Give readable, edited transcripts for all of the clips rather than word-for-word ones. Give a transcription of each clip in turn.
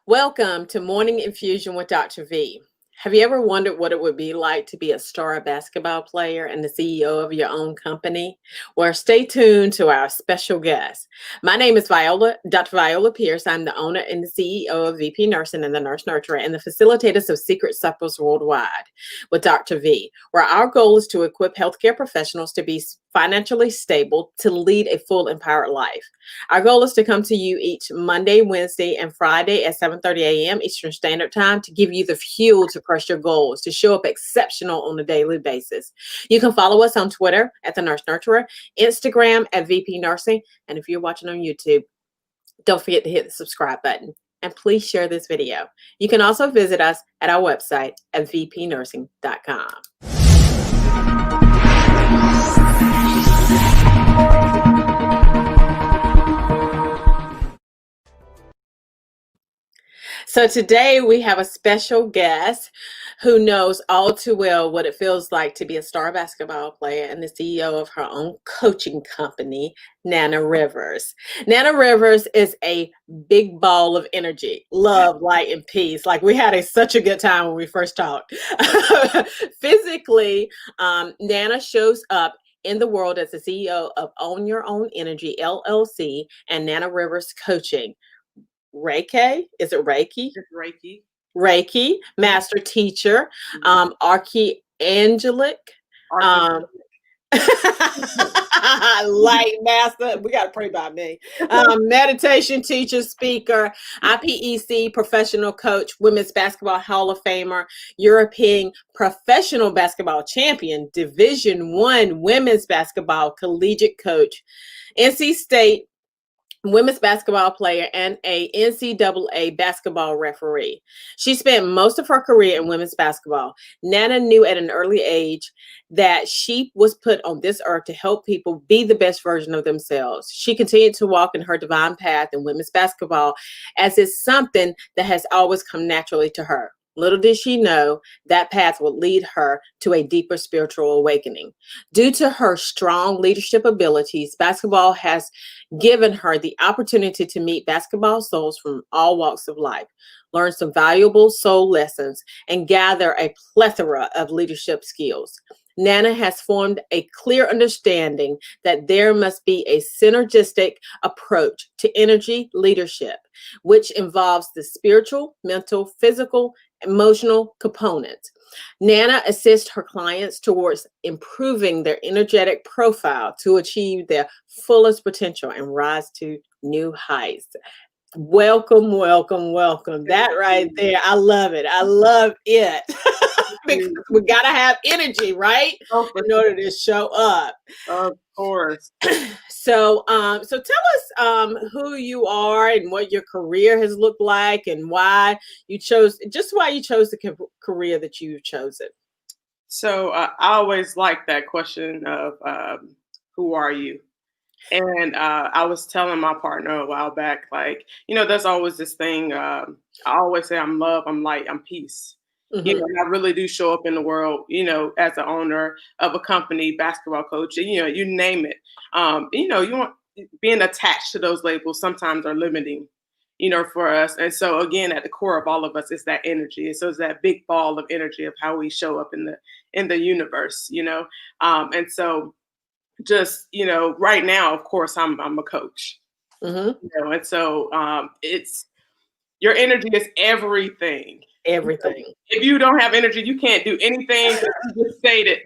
Welcome to Morning Infusion with Dr. V. Have you ever wondered what it would be like to be a star basketball player and the CEO of your own company? Well, stay tuned to our special guest. My name is Dr. Viola Pierce. I'm the owner and the CEO of VP Nursing and the Nurse Nurturer and the facilitators of Secret Suppers Worldwide with Dr. V, where our goal is to equip healthcare professionals to be financially stable to lead a full empowered life. Our goal is to come to you each Monday, Wednesday, and Friday at 7:30 a.m. Eastern Standard Time to give you the fuel to crush your goals, to show up exceptional on a daily basis. You can follow us on Twitter at The Nurse Nurturer, Instagram at VP Nursing, and if you're watching on YouTube, don't forget to hit the subscribe button. And please share this video. You can also visit us at our website at vpnursing.com. So today we have a special guest who knows all too well what it feels like to be a star basketball player and the CEO of her own coaching company, Nanna Rivers. Nanna Rivers is a big ball of energy, love, light, and peace. Like we had such a good time when we first talked. Physically, Nanna shows up in the world as the CEO of Own Your Own Energy, LLC, and Nanna Rivers Coaching. Reiki, is it Reiki? It's Reiki. Reiki, master teacher, archangelic, light master. We got to pray about me. Meditation teacher, speaker, IPEC professional coach, women's basketball Hall of Famer, European professional basketball champion, Division I women's basketball collegiate coach, NC State women's basketball player, and a NCAA basketball referee. She spent most of her career in women's basketball. Nanna knew at an early age that she was put on this earth to help people be the best version of themselves. She continued to walk in her divine path in women's basketball as it's something that has always come naturally to her. Little did she know that path would lead her to a deeper spiritual awakening. Due to her strong leadership abilities, basketball has given her the opportunity to meet basketball souls from all walks of life, learn some valuable soul lessons, and gather a plethora of leadership skills. Nanna has formed a clear understanding that there must be a synergistic approach to energy leadership, which involves the spiritual, mental, physical, emotional components. Nanna assists her clients towards improving their energetic profile to achieve their fullest potential and rise to new heights. Welcome, welcome, welcome. That right there, I love it. I love it. Because we gotta have energy, right? In order to show up. Of course. So tell us who you are and what your career has looked like and why you chose the career that you've chosen. So I always like that question of who are you? And I was telling my partner a while back, like, there's always this thing. I always say I'm love, I'm light, I'm peace. Mm-hmm. And I really do show up in the world, as the owner of a company, basketball coach, and, you name it. You want being attached to those labels sometimes are limiting, for us. And so again, at the core of all of us is that energy. And so it's that big ball of energy of how we show up in the universe, and so just, right now, of course, I'm a coach, Mm-hmm. and so it's your energy is everything. Everything. If you don't have energy, you can't do anything that you just stated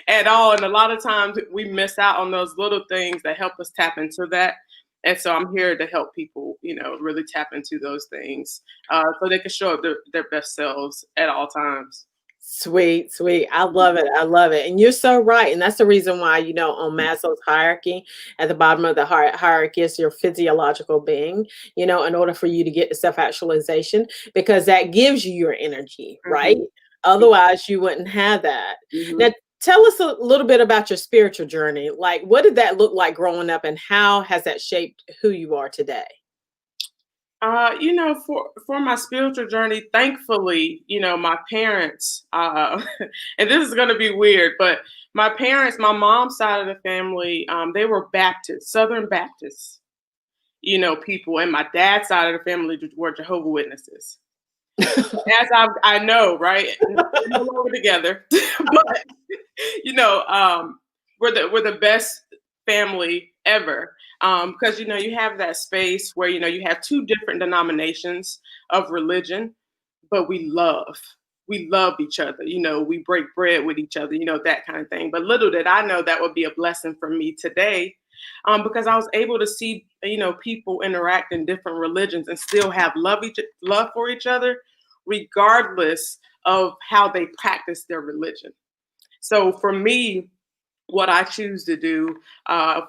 at all. And a lot of times we miss out on those little things that help us tap into that. And so I'm here to help people, really tap into those things so they can show up their best selves at all times. Sweet, sweet. I love it. I love it. And you're so right. And that's the reason why, on Maslow's hierarchy, at the bottom of the hierarchy is your physiological being, in order for you to get to self-actualization, because that gives you your energy, right? Otherwise, you wouldn't have that. Now, tell us a little bit about your spiritual journey. Like, what did that look like growing up and how has that shaped who you are today? For my spiritual journey, thankfully, my parents, and this is going to be weird, but my mom's side of the family, they were Baptists, Southern Baptists. people, and my dad's side of the family were Jehovah Witnesses. As I know, right? We're no longer together, but we're the best family ever. Because you have that space where you have two different denominations of religion, but we love each other. We break bread with each other. That kind of thing. But little did I know that would be a blessing for me today, because I was able to see people interact in different religions and still have love for each other, regardless of how they practice their religion. So for me, what I choose to do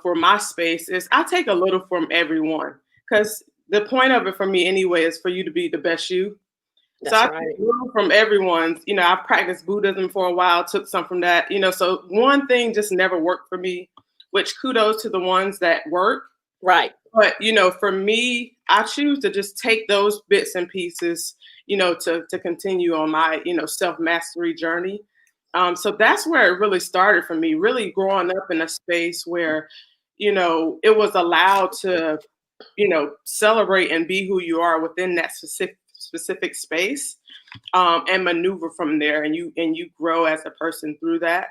for my space is I take a little from everyone, because the point of it for me anyway is for you to be the best you. So That's I right. take a little from everyone's. I practiced Buddhism for a while, took some from that. So one thing just never worked for me, which kudos to the ones that work. Right. But for me, I choose to just take those bits and pieces, to continue on my self mastery journey. So that's where it really started for me. Really growing up in a space where it was allowed to celebrate and be who you are within that specific space, and maneuver from there, and you grow as a person through that.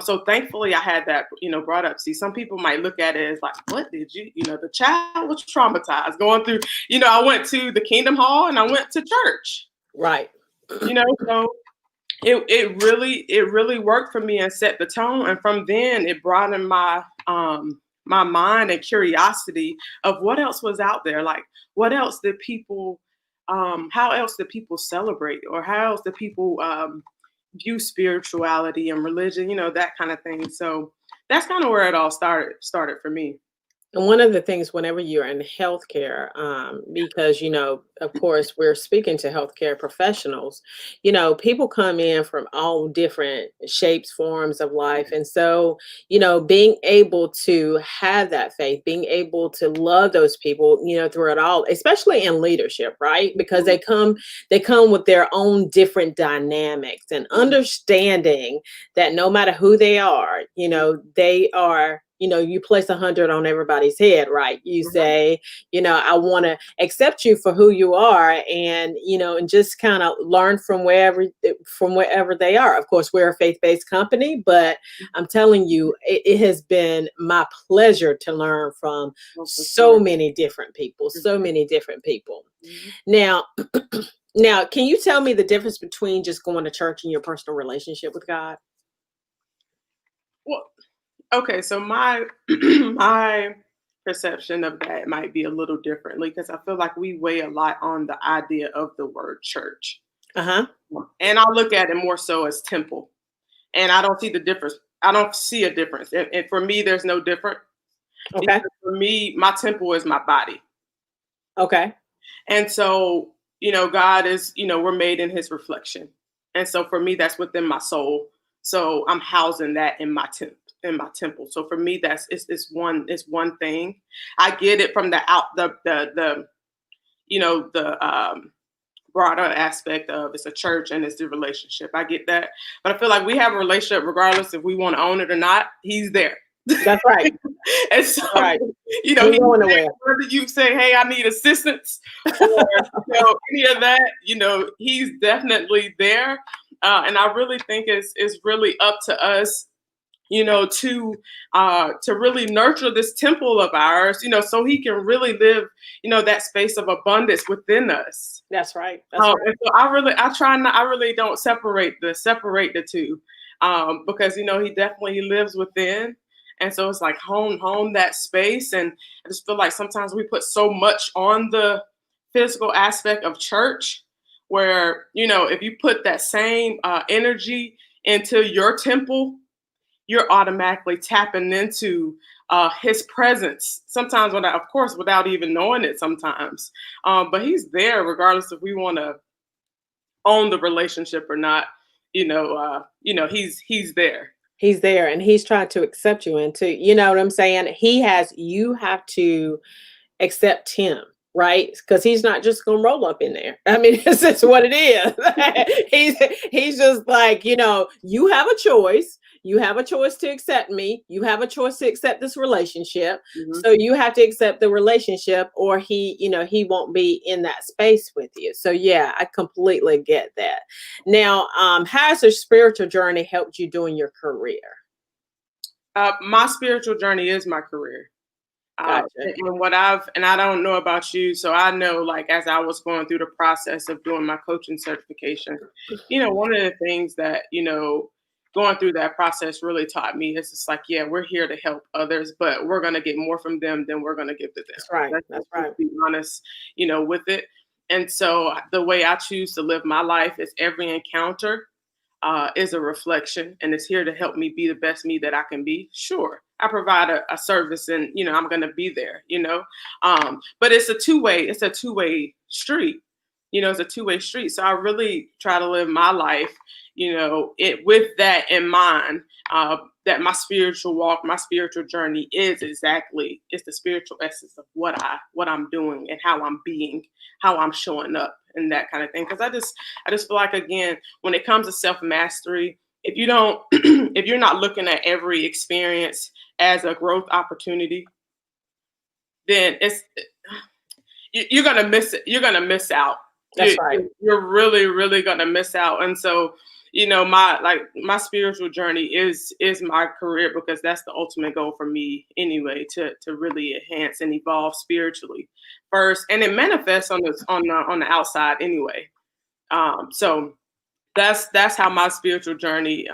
So thankfully I had that, brought up. See, some people might look at it as like, what did the child was traumatized going through, I went to the Kingdom Hall and I went to church. Right. So it really worked for me and set the tone. And from then it broadened my mind and curiosity of what else was out there. Like, what else did people, how else did people celebrate, or how else did people view spirituality and religion, that kind of thing. So that's kind of where it all started for me. And one of the things, whenever you're in healthcare, because, of course, we're speaking to healthcare professionals, people come in from all different shapes, forms of life. And so, being able to have that faith, being able to love those people, through it all, especially in leadership, right? Because they come with their own different dynamics, and understanding that no matter who they are, they are, you place 100 on everybody's head, right? You say, I want to accept you for who you are, and just kind of learn from wherever they are. Of course, we're a faith-based company, but I'm telling you, it has been my pleasure to learn from so many different people, so many different people. Now, now, can you tell me the difference between just going to church and your personal relationship with God? Well, okay, so my my perception of that might be a little differently, because I feel like we weigh a lot on the idea of the word church. Uh-huh. And I look at it more so as temple. And I don't see the difference. I don't see a difference. And for me, there's no difference. Okay. Because for me, my temple is my body. Okay. And so, God is, we're made in his reflection. And so for me, that's within my soul. So I'm housing that in my temple. So for me, it's one thing. I get it from the broader aspect of it's a church and it's the relationship. I get that. But I feel like we have a relationship regardless if we want to own it or not. He's there. That's right. And so, That's right. he's Ain't there, going nowhere. whether you say, hey, I need assistance, or any of that, he's definitely there. And I really think it's really up to us, to really nurture this temple of ours, so he can really live, that space of abundance within us. That's right. That's right. And so I really don't separate the two, because he definitely lives within. And so it's like home that space. And I just feel like sometimes we put so much on the physical aspect of church, where, if you put that same energy into your temple, you're automatically tapping into his presence. Sometimes, without even knowing it. Sometimes, but he's there regardless if we want to own the relationship or not. He's there. He's there, and he's trying to accept you into, what I'm saying? You have to accept him, right? Because he's not just gonna roll up in there. I mean, it's just what it is. he's just like, you have a choice. you have a choice to accept me. You have a choice to accept this relationship. Mhm. So you have to accept the relationship, or he won't be in that space with you. So yeah, I completely get that. Now, how has your spiritual journey helped you during your career? My spiritual journey is my career. Gotcha. And and I don't know about you, so I know, like, as I was going through the process of doing my coaching certification, one of the things that, going through that process really taught me is just like, yeah, we're here to help others, but we're going to get more from them than we're going to give to them. That's right. Let's That's just right. be honest, with it. And so the way I choose to live my life is every encounter is a reflection, and it's here to help me be the best me that I can be. Sure, I provide a service, and I'm going to be there. But it's a two-way. It's a two-way street. It's a two-way street. So I really try to live my life, it with that in mind. That my spiritual walk, my spiritual journey is exactly, it's the spiritual essence of what I'm doing and how I'm being, how I'm showing up, and that kind of thing. Because I just feel like, again, when it comes to self mastery, if you don't, if you're not looking at every experience as a growth opportunity, then you're gonna miss it. You're gonna miss out. That's right. You're really, really gonna miss out. And so, my spiritual journey is my career, because that's the ultimate goal for me anyway, to really enhance and evolve spiritually first, and it manifests on the outside anyway. So that's how my spiritual journey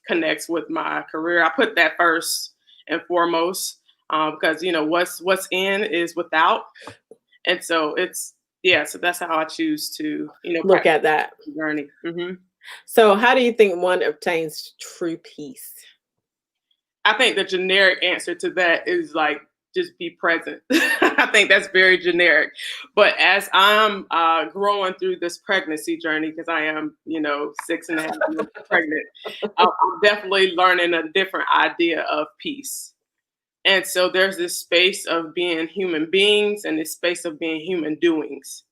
connects with my career. I put that first and foremost, because what's in is without, and so so that's how I choose to Look at that. journey. Mm-hmm. So how do you think one obtains true peace? I think the generic answer to that is like, just be present. I think that's very generic. But as I'm growing through this pregnancy journey, because I am, 6.5 months pregnant, I'm definitely learning a different idea of peace. And so there's this space of being human beings and this space of being human doings.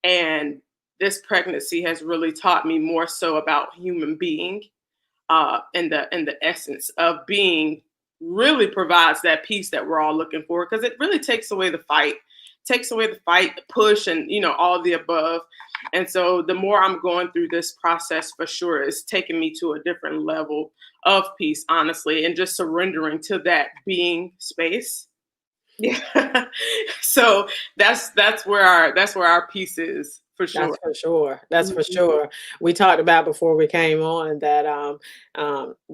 And this pregnancy has really taught me more so about human being, and the essence of being really provides that peace that we're all looking for, because it really takes away the fight, the push, and all of the above. And so the more I'm going through this process, for sure, it's taking me to a different level of peace, honestly, and just surrendering to that being space. Yeah. So that's where our peace is, for sure. That's for sure. That's for Mhm. sure. We talked about before we came on that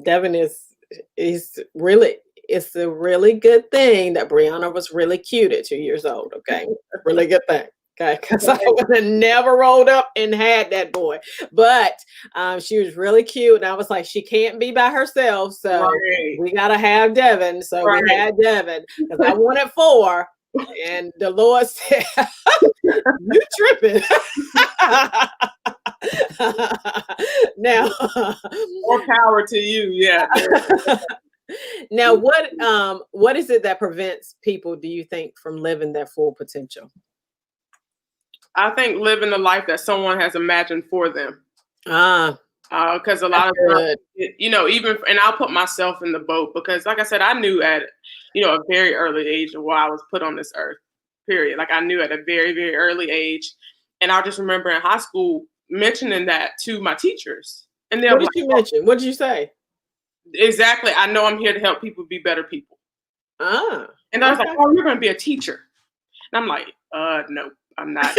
Devin is really, it's a really good thing that Brianna was really cute at 2 years old. Okay. Really good thing. Okay. Because I would have never rolled up and had that boy. But she was really cute. And I was like, she can't be by herself. So Right. we gotta have Devin. So we Right. had Devin because I wanted 4. And the Lord said, you tripping. Now, More power to you. Yeah. now what is it that prevents people, do you think, from living their full potential? I think living the life that someone has imagined for them. Ah, Because a that's lot of times, good. even, and I'll put myself in the boat, because, like I said, I knew at, a very early age of why I was put on this earth, period. Like, I knew at a very, very early age. And I just remember in high school mentioning that to my teachers. And they're What did like, you mention? What did you say? exactly, I know I'm here to help people be better people. Ah, And I was like, okay. oh, you're going to be a teacher. And I'm like, no, I'm not.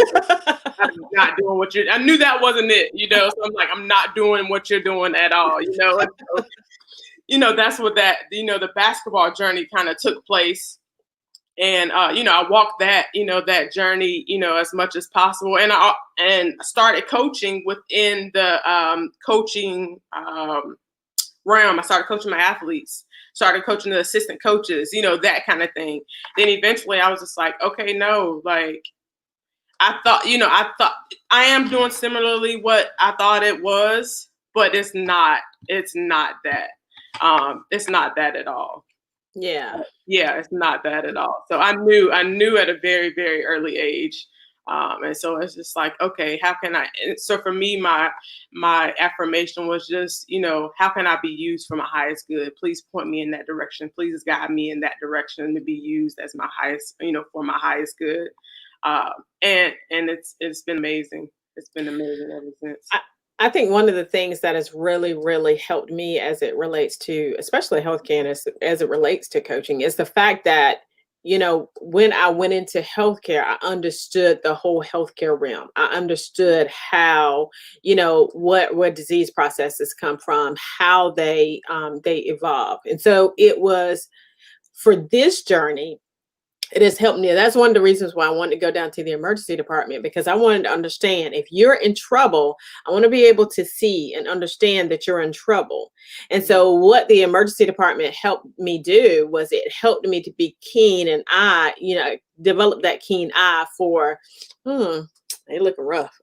I'm not doing what I knew that wasn't it, So I'm like, I'm not doing what you're doing at all, And so, that's what the basketball journey kind of took place. And I walked that, that journey, as much as possible. And I started coaching within the coaching realm. I started coaching my athletes, started coaching the assistant coaches, that kind of thing. Then eventually I was just like, okay, no, like, I thought I am doing similarly what I thought it was, but it's not that. It's not that at all. Yeah. Yeah, it's not that at all. So I knew at a very, very early age, And so it's just like, okay, how can I? So for me, my affirmation was just, how can I be used for my highest good? Please point me in that direction. Please guide me in that direction to be used as my highest, for my highest good. And it's been amazing. It's been amazing ever since. I think one of the things that has really, really helped me as it relates to, especially healthcare, and as it relates to coaching, is the fact that, when I went into healthcare, I understood the whole healthcare realm. I understood how, what disease processes come from, how they evolve, and so it was for this journey. It has helped me. That's one of the reasons why I wanted to go down to the emergency department, because I wanted to understand if you're in trouble, I want to be able to see and understand that you're in trouble. And so what the emergency department helped me do was it helped me to be keen, and develop that keen eye for, they looking rough.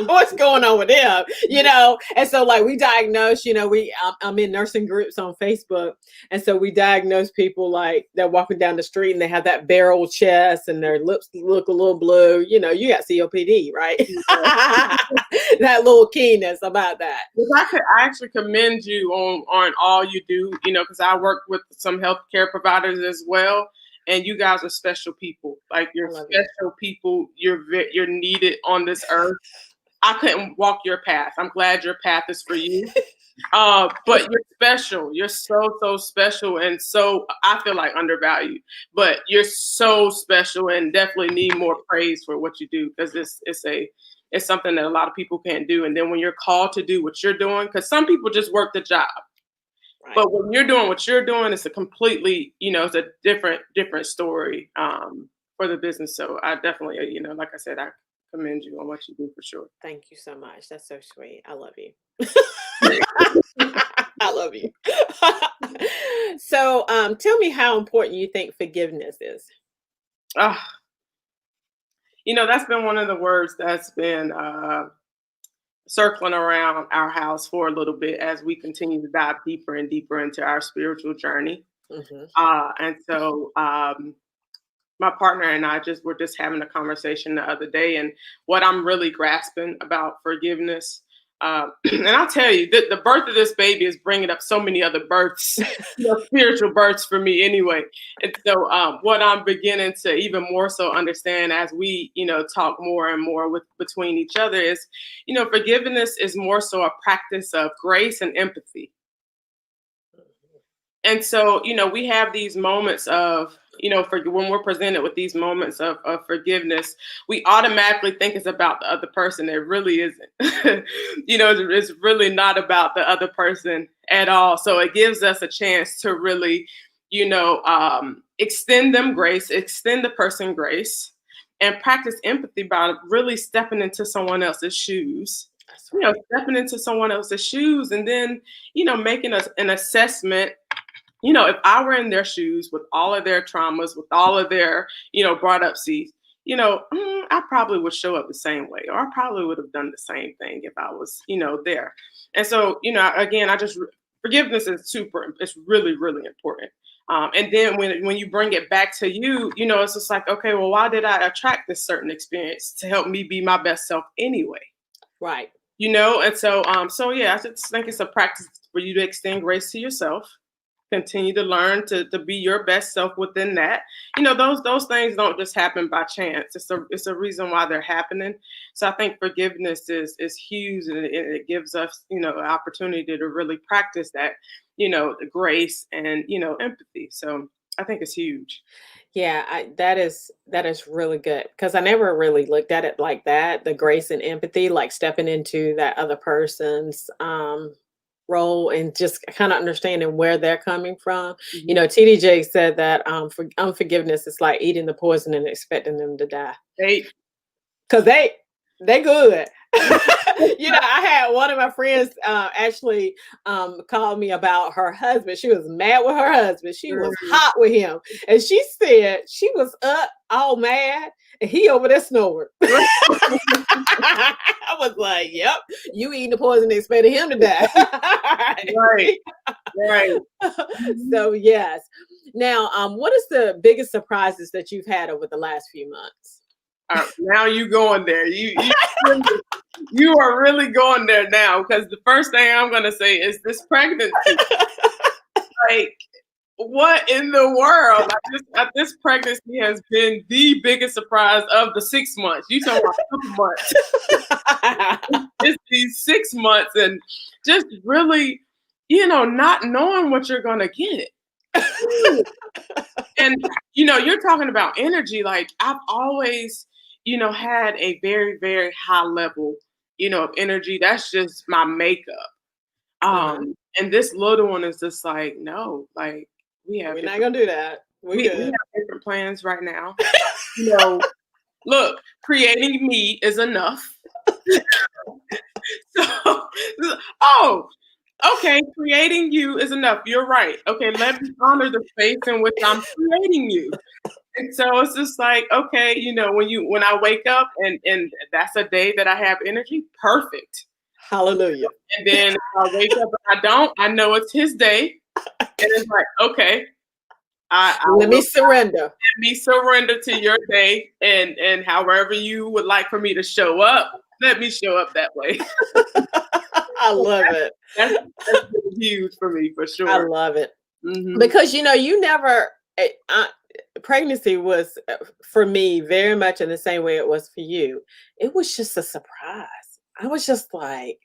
What's going on with them? And so like we diagnose, I'm in nursing groups on Facebook. And so we diagnose people like they're walking down the street and they have that barrel chest and their lips look a little blue. You got COPD, right? That little keenness about that. I actually commend you on all you do, because I work with some healthcare providers as well. And you guys are special people. Like, you're special people. You're needed on this earth. I couldn't walk your path. I'm glad your path is for you. But you're special. You're so special, and so I feel like undervalued. But you're so special, and definitely need more praise for what you do, because it's something that a lot of people can't do. And then when you're called to do what you're doing, because some people just work the job. Right. But when you're doing what you're doing, it's a completely, it's a different story for the business. So I definitely, like I said, I commend you on what you do for sure. Thank you so much. That's so sweet. I love you. I love you. So tell me how important you think forgiveness is. That's been one of the words that's been circling around our house for a little bit as we continue to dive deeper and deeper into our spiritual journey. And so my partner and I were just having a conversation the other day, and what I'm really grasping about forgiveness. And I'll tell you, the birth of this baby is bringing up so many other births, spiritual births for me anyway. And so what I'm beginning to even more so understand as we, talk more and more between each other is, forgiveness is more so a practice of grace and empathy. And so, we have these moments of, when we're presented with these moments of forgiveness, we automatically think it's about the other person. It really isn't. It's really not about the other person at all. So it gives us a chance to really, extend them grace, extend the person grace, and practice empathy by really stepping into someone else's shoes. Stepping into someone else's shoes, and then, making an assessment. If I were in their shoes with all of their traumas, with all of their, brought up seeds, I probably would show up the same way, or I probably would have done the same thing if I was, there. And so, again, forgiveness is it's really, really important. And then when you bring it back to you, it's just like, okay, well, why did I attract this certain experience to help me be my best self anyway? Right. And so, yeah, I just think it's a practice for you to extend grace to yourself. Continue to learn to be your best self within that. Those things don't just happen by chance. It's a reason why they're happening. So I think forgiveness is huge, and it gives us, an opportunity to really practice that, the grace and, empathy. So I think it's huge. Yeah, that is really good, because I never really looked at it like that, the grace and empathy, like stepping into that other person's role and just kind of understanding where they're coming from. TD Jakes said that unforgiveness is like eating the poison and expecting them to die. Because they good. I had one of my friends actually called me about her husband. She was mad with her husband. She was hot with him. And she said she was up all mad and he over there snoring. I was like, yep, you eating the poison and expecting him to die. Right. So yes. Now, what is the biggest surprises that you've had over the last few months? Now you going there. You are really going there now, because the first thing I'm gonna say is this pregnancy. Like, what in the world? This pregnancy has been the biggest surprise of the 6 months. You talking about a couple months? It's these 6 months, and just really, not knowing what you're gonna get. And you're talking about energy. Like, I've always, had a very, very high level, of energy. That's just my makeup. Uh-huh. And this little one is just like, no, like, we have We're not different gonna do that. we have Good. different plans right now. You know, look, creating me is enough. So, oh, okay, creating you is enough. You're right. Okay, let me honor the space in which I'm creating you. And so it's just like, okay, when I wake up and that's a day that I have energy, perfect. Hallelujah. And then if I wake up and I don't, I know it's his day. And it's like, okay, I Let me surrender. let me surrender to your day, and however you would like for me to show up, let me show up that way. I love it. That's been huge for me, for I sure. love it. Mhm. Because you never pregnancy was for me very much in the same way it was for you. It was just a surprise. I was just like,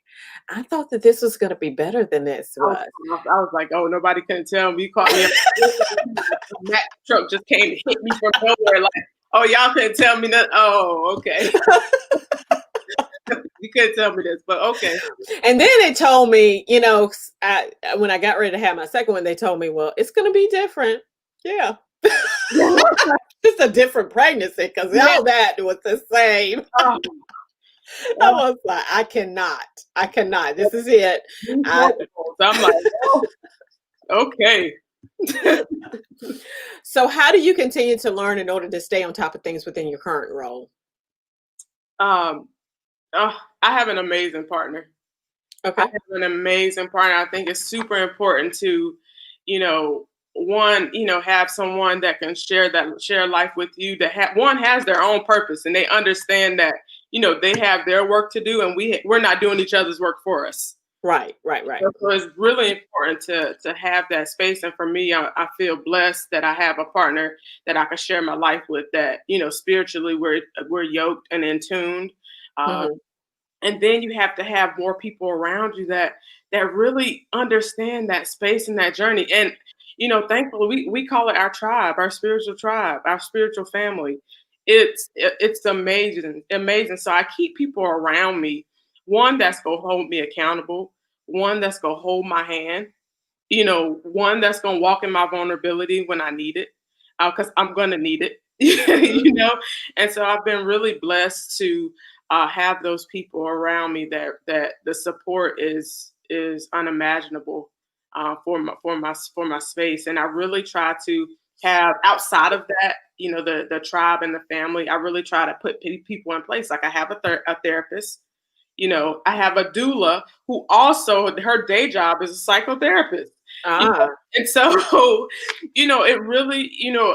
I thought that this was going to be better than this I was was. I was like, "Oh, nobody couldn't tell me. You caught me. Mack truck just came and hit me from nowhere. Like, oh, y'all couldn't tell me that. Oh, okay. You couldn't tell me this, but okay." And then they told me, when I got ready to have my second one, they told me, well, it's going to be different. Yeah. Just a different pregnancy because Yeah. all that was the same. Oh, I was like, I cannot. This is it. so I'm like, oh, okay. So, how do you continue to learn in order to stay on top of things within your current role? Um, I have an amazing partner. I Okay. have an amazing partner. I think it's super important to, one, have someone that can share life with you, that one has their own purpose, and they understand that, they have their work to do, and we're not doing each other's work for us. Right. So it's really important to have that space. And for me, I feel blessed that I have a partner that I can share my life with, that, spiritually we're yoked and in tuned. Uh, Mhm. and then you have to have more people around you that really understand that space and that journey. And thankfully we call it our tribe, our spiritual tribe, our spiritual family. It's amazing. So I keep people around me, one that's gonna hold me accountable, one that's gonna hold my hand, one that's gonna walk in my vulnerability when I need it, because I'm gonna need it. Mhm. And so I've been really blessed to have those people around me that the support is unimaginable, for my space. And I really try to have, outside of that, the tribe and the family. I really try to put people in place. Like, I have a therapist. I have a doula who also, her day job is a psychotherapist. Ah, And so, it really,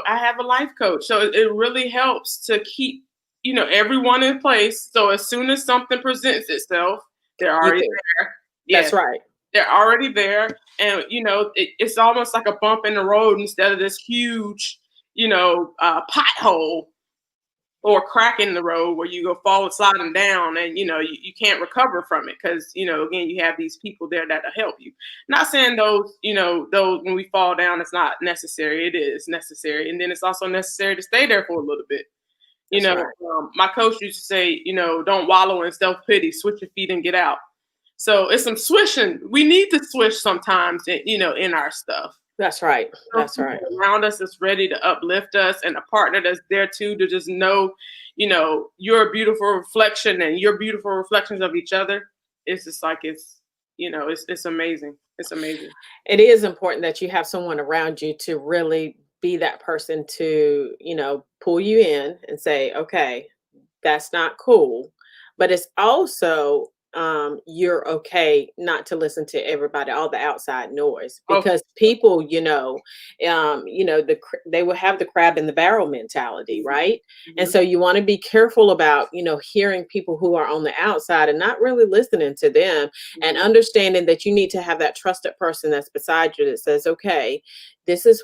I have a life coach. So it really helps to keep, everyone in place. So as soon as something presents itself, they're you already do. there. Yeah, That's right. they're already there. And, it's almost like a bump in the road instead of this huge, pothole or crack in the road where you go fall sliding down, and you can't recover from it, because again, you have these people there that'll help you. Not saying those when we fall down it's not necessary. It is necessary, and then it's also necessary to stay there for a little bit. That's right. My coach used to say, don't wallow in self-pity, switch your feet and get out. So it's some swishing. We need to swish sometimes in our stuff. That's right. That's People right. around us that's ready to uplift us, and a partner that's there too, to just know, you're a beautiful reflection, and you're beautiful reflections of each other. It's just like, it's amazing. It's amazing. It is important that you have someone around you to really be that person to, pull you in and say, okay, that's not cool. But it's also you're okay not to listen to everybody, all the outside noise, Oh, because people, they will have the crab in the barrel mentality, right? And mhm, so you want to be careful about, hearing people who are on the outside and not really listening to them, and mhm, understanding that you need to have that trusted person that's beside you that says, okay, this is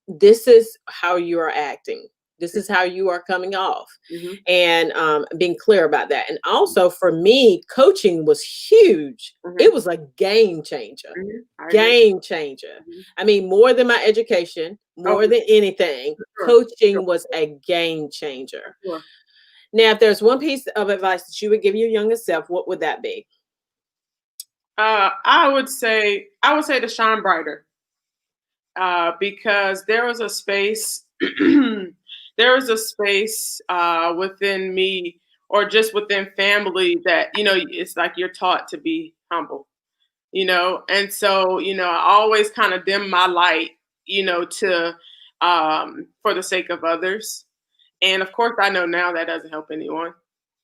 this is how you are acting. This is how you are coming off, mhm, and being clear about that. And also for me, coaching was huge. mhm, It was a game changer. mhm. I agree. Game changer. Mhm. I mean, more than my education, Oh, more than anything, for sure, for sure, coaching was a game for changer. sure. Now, if there's one piece of advice that you would give your younger self, what would that be? I would say to shine brighter, because there was a space, there was a space within me, or just within family, that it's like you're taught to be humble, and so I always kind of dim my light, to for the sake of others. And of course, I know now that doesn't help anyone,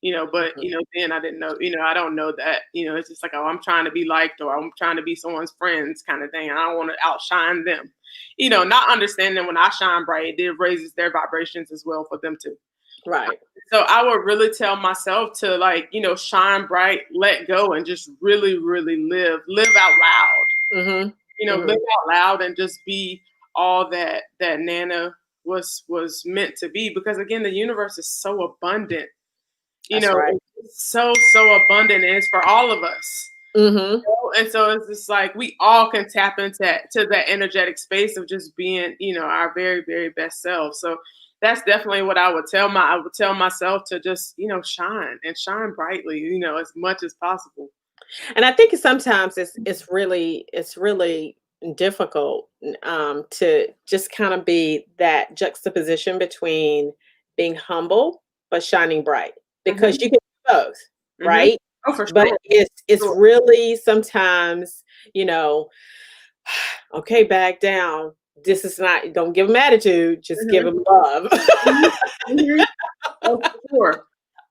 but Mhm. then I didn't know, I don't know that, it's just like, oh, I'm trying to be liked, or I'm trying to be someone's friends kind of thing. And I don't want to outshine them, not understanding when I shine bright, it raises their vibrations as well for them too. Right. So I would really tell myself to, like, shine bright, let go, and just really, really live out loud, Hmm. live Hmm. out loud, and just be all that Nana was meant to be. Because again, the universe is so abundant, That's right. it's so abundant, and it's for all of us. Hmm. And so it's just like we all can tap into that energetic space of just being, our very, very best self. So that's definitely what I would tell myself to just, shine and shine brightly, as much as possible. And I think sometimes it's really difficult, to just kind of be that juxtaposition between being humble but shining bright, because Hmm. you can do both, Hmm. right? Oh, for But sure. it's Sure. really sometimes, okay, back down. This is not. Don't give them attitude. Just give Hmm. them love. Hmm. Hmm. Oh, for sure.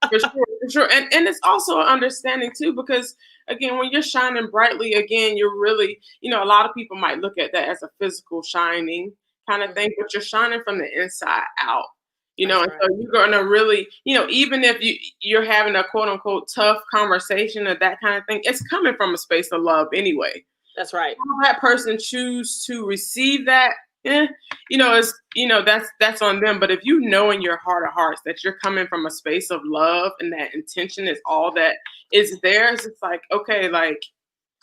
For sure, for sure. And it's also an understanding too, because again, when you're shining brightly, again, you're really, a lot of people might look at that as a physical shining kind of Mhm. thing, but you're shining from the inside out. That's And right. so you're gonna really, even if you're having a quote unquote tough conversation or that kind of thing, it's coming from a space of love anyway. That's right. How that person choose to receive that, eh, it's, that's on them. But if you know in your heart of hearts that you're coming from a space of love, and that intention is all that is theirs, it's like, okay, like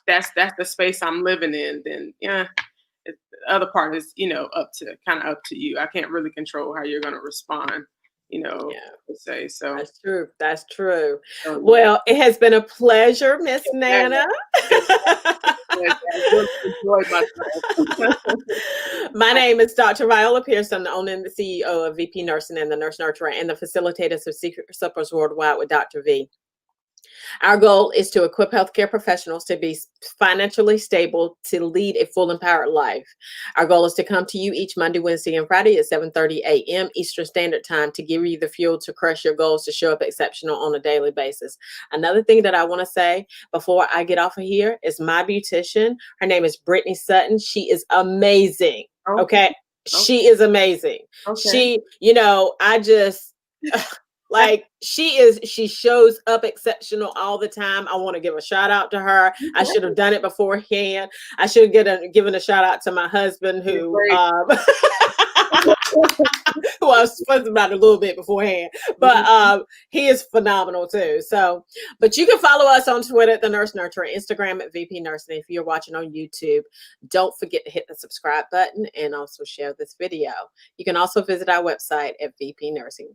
that's the space I'm living in. Then yeah, the other part is, up to you. I can't really control how you're gonna respond, Yeah. per se. So, That's true. That's true. so yeah. Well, it has been a pleasure, Miss Yeah, Nana. yeah, I really enjoyed myself. My name is Dr. Viola Pierce. I'm the owner and the CEO of VP Nursing and the Nurse Nurturer and the facilitators of Secret Suppers Worldwide with Dr. V. Our goal is to equip healthcare professionals to be financially stable to lead a full empowered life. Our goal is to come to you each Monday, Wednesday, and Friday at 7:30 a.m. Eastern Standard Time to give you the fuel to crush your goals to show up exceptional on a daily basis. Another thing that I want to say before I get off of here is my beautician. Her name is Brittany Sutton. She is amazing. Okay, Okay. okay, She is amazing. okay. I just like she shows up exceptional all the time. I want to give a shout out to her. I should have done it beforehand. I should have given a shout out to my husband You're who great. who I was supposed about a little bit beforehand, but he is phenomenal too. So, but you can follow us on Twitter at the Nurse Nurturer, Instagram at VP Nursing. If you're watching on YouTube, don't forget to hit the subscribe button and also share this video. You can also visit our website at vpnursing.com.